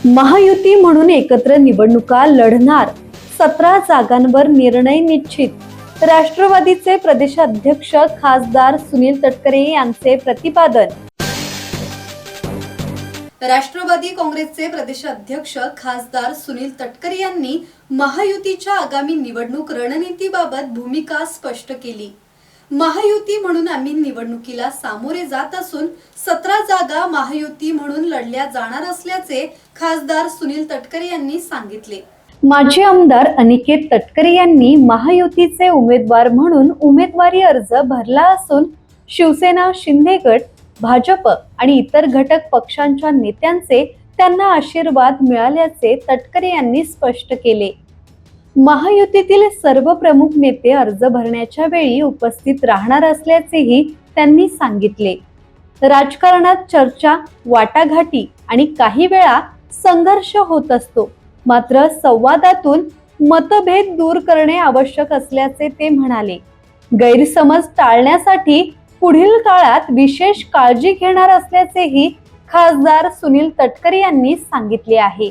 महायुती म्हणून एकत्र निवडणुका लढणार, 17 जागांवर निर्णय निश्चित. राष्ट्रवादीचे प्रदेशाध्यक्ष खासदार सुनील तटकरे यांचे प्रतिपादन. राष्ट्रवादी काँग्रेसचे प्रदेशाध्यक्ष खासदार सुनील तटकरे यांनी महायुतीच्या आगामी निवडणूक रणनीतीबाबत भूमिका स्पष्ट केली. महायुती म्हणून आम्ही निवडणुकीला सामोरे जात असून 17 जागा महायुती म्हणून लढल्या जाणार असल्याचे खासदार सुनील तटकरे यांनी सांगितले. माजी आमदार अनिकेत तटकरे यांनी महायुतीचे उमेदवार म्हणून उमेदवारी अर्ज भरला असून शिवसेना, शिंदे गट, भाजप आणि इतर घटक पक्षांच्या नेत्यांचे त्यांना आशीर्वाद मिळाल्याचे तटकरे यांनी स्पष्ट केले. महायुतीतील सर्व प्रमुख नेते अर्ज भरण्याच्या वेळी उपस्थित राहणार असल्याचेही त्यांनी सांगितले. राजकारणात चर्चा, वाटाघाटी आणि काही वेळा संघर्ष होत असतो, मात्र संवादातून मतभेद दूर करणे आवश्यक असल्याचे ते म्हणाले. गैरसमज टाळण्यासाठी पुढील काळात विशेष काळजी घेणार असल्याचेही खासदार सुनील तटकरे यांनी सांगितले आहे.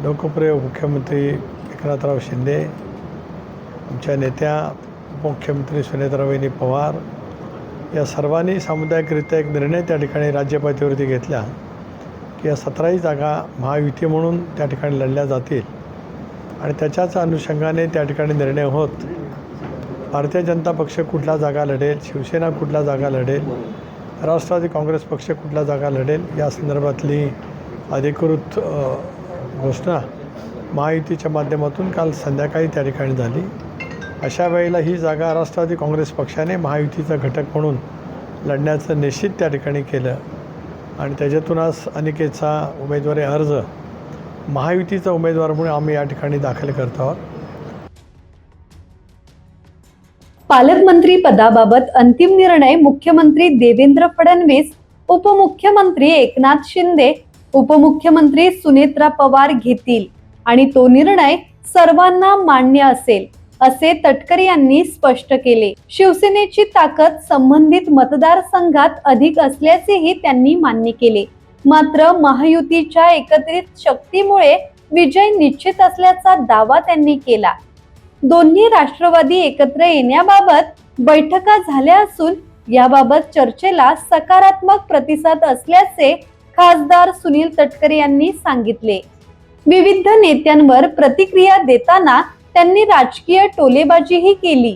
लोकप्रिय मुख्यमंत्री एकनाथराव शिंदे, आमच्या नेत्या उपमुख्यमंत्री सुनेत्राबाई पवार या सर्वांनी सामुदायिकरित्या एक निर्णय त्या ठिकाणी राज्यपातळीवरती घेतला की या 17 जागा महायुती म्हणून त्या ठिकाणी लढल्या जातील आणि त्याच्याच अनुषंगाने त्या ठिकाणी निर्णय होत भारतीय जनता पक्ष कुठला जागा लढेल, शिवसेना कुठला जागा लढेल, राष्ट्रवादी काँग्रेस पक्ष कुठला जागा लढेल या संदर्भातली अधिकृत घोषणा महायुतीच्या माध्यमातून काल संध्याकाळी त्या ठिकाणी झाली. अशा वेळेला ही जागा राष्ट्रवादी काँग्रेस पक्षाने महायुतीचा घटक म्हणून लढण्याचं निश्चित त्या ठिकाणी केलं आणि त्याच्यातून आज अनिकेतचा उमेदवारी अर्ज महायुतीचा उमेदवार म्हणून आम्ही या ठिकाणी दाखल करत आहोत. पालकमंत्री पदाबाबत अंतिम निर्णय मुख्यमंत्री देवेंद्र फडणवीस, उपमुख्यमंत्री एकनाथ शिंदे, उपमुख्यमंत्री सुनेत्रा पवार घेतील आणि तो निर्णय सर्वांना मान्य असेल, असे तटकरे यांनी स्पष्ट केले. शिवसेनेची ताकद संबंधित मतदारसंघात अधिक असल्याचेही त्यांनी मान्य केले. मात्र महायुतीच्या एकत्रित शक्तीमुळे विजय निश्चित असल्याचा दावा त्यांनी केला. दोन्ही राष्ट्रवादी एकत्र येण्याबाबत बैठका झाल्या असून याबाबत चर्चेला सकारात्मक प्रतिसाद असल्याचे खासदार सुनील तटकरे यांनी सांगितले. विविध नेत्यांवर प्रतिक्रिया देताना त्यांनी राजकीय टोलेबाजीही केली.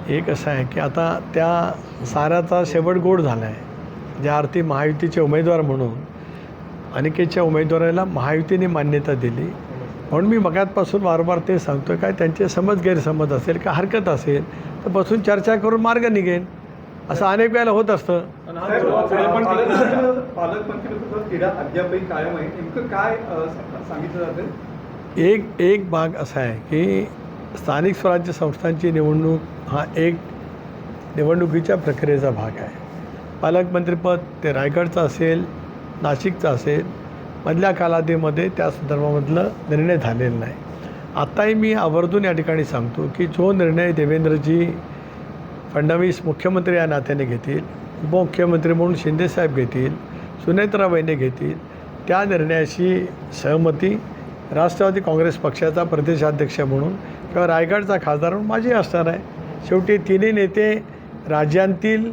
एक असं आहे की आता त्या साऱ्याचा शेवट गोड झाला आहे. ज्या अर्थी महायुतीचे उमेदवार म्हणून अनिकेतच्या उमेदवाराला महायुतीने मान्यता दिली, म्हणून मी मगातपासून वारंवार ते सांगतोय काय त्यांचे समज गैरसमज असेल का हरकत असेल तर बसून चर्चा करून मार्ग निघेल. असं अनेक वेळेला होत असतं. एक भाग असा आहे की स्थानिक स्वराज्य संस्थांची निवडणूक हा एक निवडणुकीच्या प्रक्रियेचा भाग आहे. पालकमंत्रीपद ते रायगडचं असेल, नाशिकचं असेल, मधल्या कालावधीमध्ये त्या संदर्भामधलं निर्णय झालेला नाही. आत्ताही मी आवर्जून या ठिकाणी सांगतो की जो निर्णय देवेंद्रजी फडणवीस मुख्यमंत्री या नात्याने घेतील, उपमुख्यमंत्री म्हणून शिंदेसाहेब घेतील, सुनेत्राबाईंनी घेतील, त्या निर्णयाशी सहमती राष्ट्रवादी काँग्रेस पक्षाचा प्रदेशाध्यक्ष म्हणून किंवा रायगडचा खासदार म्हणून माझी असणार आहे. शेवटी तिन्ही नेते राज्यांतील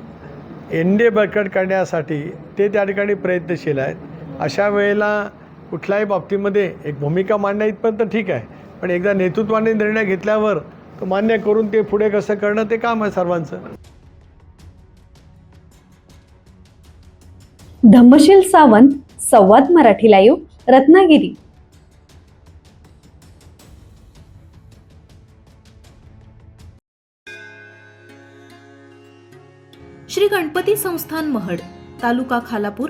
एनडीए बळकट करण्यासाठी ते त्या ठिकाणी प्रयत्नशील आहेत. अशा वेळेला कुठल्याही बाबतीमध्ये एक भूमिका मांडण्या इथपर्यंत ठीक आहे, पण एकदा नेतृत्वाने निर्णय घेतल्यावर तो मान्य करून ते पुढे कसं करणं ते काम आहे सर्वांचं. धम्मशील सावंत, संवाद मराठी लाईव्ह, रत्नागिरी. श्री गणपती संस्थान महड, तालुका खालापूर,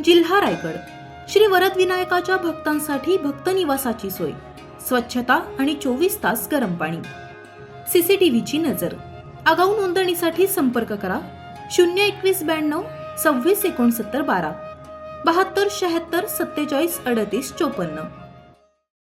जिल्हा रायगड. श्री वरद विनायकाच्या भक्तांसाठी भक्त निवासाची सोय, स्वच्छता आणि 24 तास गरम पाणी, सीसीटीव्हीची नजर. आगाऊ नोंदणीसाठी संपर्क करा 02192 26 69 12 72 76 47 38 54.